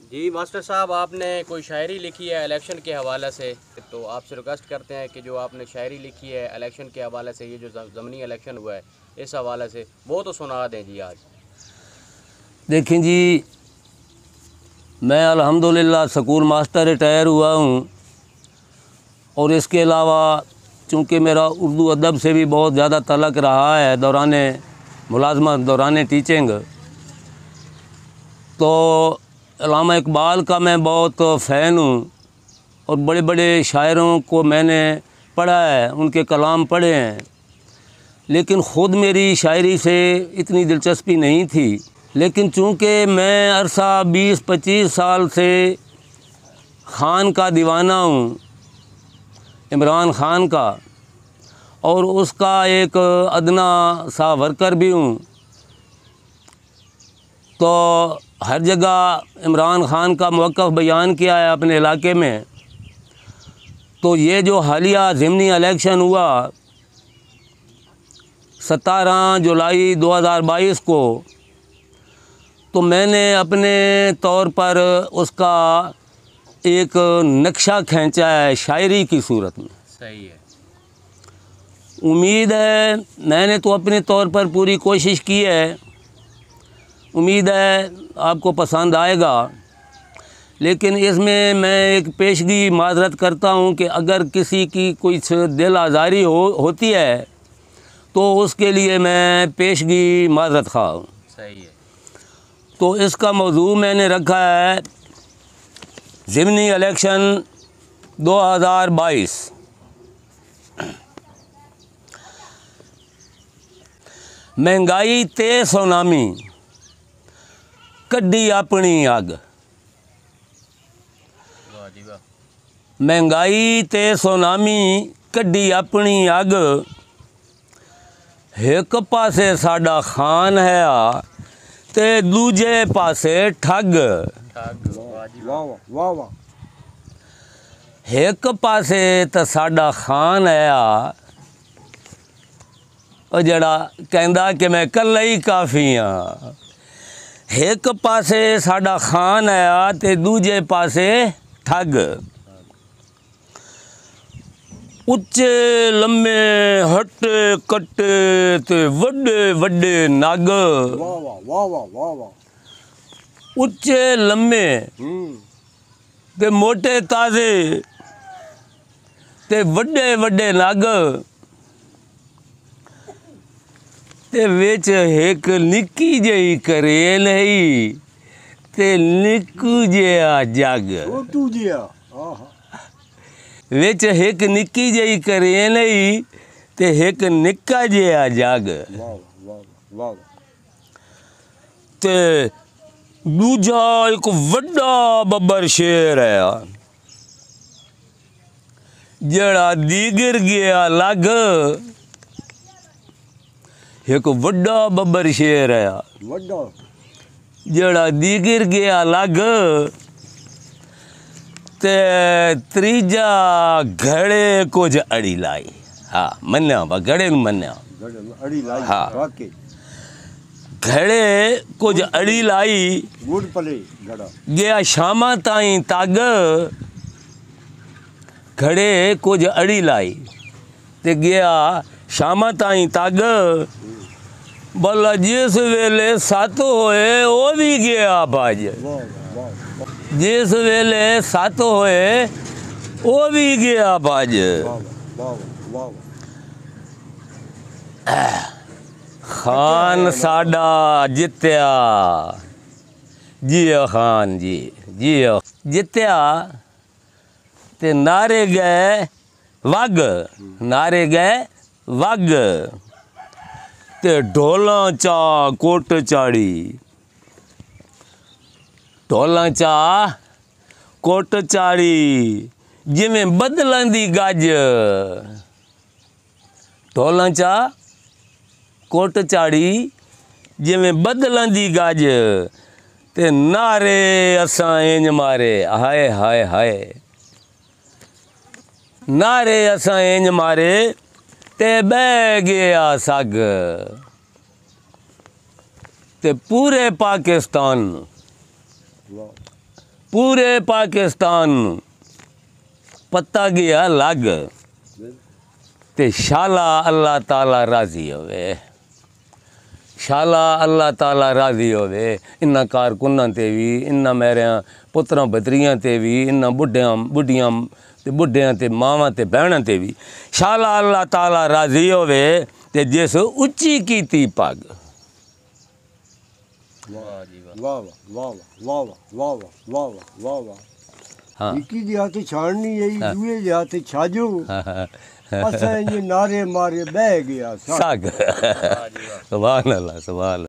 जी master साहब, आपने कोई शायरी लिखी है इलेक्शन के हवाले से, तो आपसे रिक्वेस्ट करते हैं कि जो आपने शायरी लिखी है इलेक्शन के हवाले से, ये जो ज़मीनी इलेक्शन हुआ है इस हवाले से, वो तो सुना दें जी आज। देखें जी, मैं अल्हम्दुलिल्लाह स्कूल मास्टर रिटायर हुआ हूँ और इसके अलावा चूँकि मेरा उर्दू अदब से भी बहुत ज़्यादा तलक रहा है दौरान मुलाजमत, दौरान टीचिंग, तो अल्लामा इकबाल का मैं बहुत फ़ैन हूँ और बड़े बड़े शायरों को मैंने पढ़ा है, उनके कलाम पढ़े हैं, लेकिन ख़ुद मेरी शायरी से इतनी दिलचस्पी नहीं थी। लेकिन चूँकि मैं अरसा 20-25 साल से ख़ान का दीवाना हूँ, इमरान ख़ान का, और उसका एक अदना सा वर्कर भी हूँ, तो हर जगह इमरान ख़ान का मौक़िफ़ बयान किया है अपने इलाके में। तो ये जो हालिया ज़िमनी इलेक्शन हुआ 17 जुलाई 2022 को, तो मैंने अपने तौर पर उसका एक नक्शा खींचा है शायरी की सूरत में। सही है। उम्मीद है, मैंने तो अपने तौर पर पूरी कोशिश की है, उम्मीद है आपको पसंद आएगा। लेकिन इसमें मैं एक पेशगी माजरत करता हूँ कि अगर किसी की कुछ दिल आज़ारी होती है तो उसके लिए मैं पेशगी माजरत ख़्वाह हूँ। सही है। तो इसका मौजू मैंने रखा है ज़िमनी इलेक्शन 2022। महंगाई ते सुनामी कड्डी अपनी अग, वाह जी वाह। महंगाई ते सुनामी कड्डी अपनी अग, एक पासे साडा खान है आ ते दूजे पासे ठग। वाह जी वाह वाह वाह। एक पासे तो साडा खान है आ, और जड़ा कहंदा कि मैं कल्ला ही काफ़ी हाँ। एक पासे साडा खान है आ ते दूजे पासे ठग, उच्चे लम्मे हट्टे कट्टे ते वड्डे वड्डे नग। वाह वाह वाह वाह वाह वाह। उच्चे लम्मे ते मोटे ताज़े ते वड्डे वड्डे नग, ते विच एक निक्की जही करेल है ते निक्कू जिहा जग। छोटू जिया। विच एक निक्की जही करेल है ते एक निक्का जिहा जग। वाह वाह वाह। ते दूजा एक वड्डा बब्बर शेर है जड़ा दीगर गया लग। एक वड्डा बब्बर शेर है वड्डा जड़ा दीगर गया लग, ते त्रीजा घड़े कुछ अड़ी लाई। हाँ मन्या बा घड़े नूं मन्या। अड़ी लाई। हाँ। वाकई घड़े कुछ अड़ी लाई, गुड़ पले घड़ा गया शामा ताई तग। घड़े कुछ अड़ी लाई ते गया शामा ताई तग, भला जिस वेले सत होए वो भी गया भज। वाह वाह जिस वेले सत होए वो भी गया भज। वाह वाह वाह। खान साडा जित्या, जियो खान जी जियो। जित्या ते नारे गए वग, नारे गए वग, ते ढोलां चा कोट चाड़ी, ढोलां चा कोट चाड़ी जिमें बदलां दी गज। ढोलां चा कोट चाड़ी जिमें बदलां दी गज, ते नारे असां इंज मारे हाय हाय हाय। नारे असां इंज मारे ते बह गया सग, ते पूरे पाकिस्तान पूरे पाकिस्तान नूं पता गया लग ते शाला अल्लाह ताला राजी होवे, शाला अल्लाह ताला राजी होवे। इन्ना कारकुनां ते भी, इन्ना मेरे पुत्रां बतरियां ते भी, इन्ना बुढ़ियां ते बुढ़ियां ते मावां ते भैणां ते भी शाला अल्लाह ताला राजी होवे। ते जिस उच्ची कीती पग, वाह जी वाह। वाह वाह वाह वाह वाह वाह वाह वाह। हाँ इक्की दी हाथ छाड़नी यही, दूए दी हाथ छाजो। हाँ असां ये नारे मारे बह गया साग। सुभान अल्लाह, सुभान अल्लाह।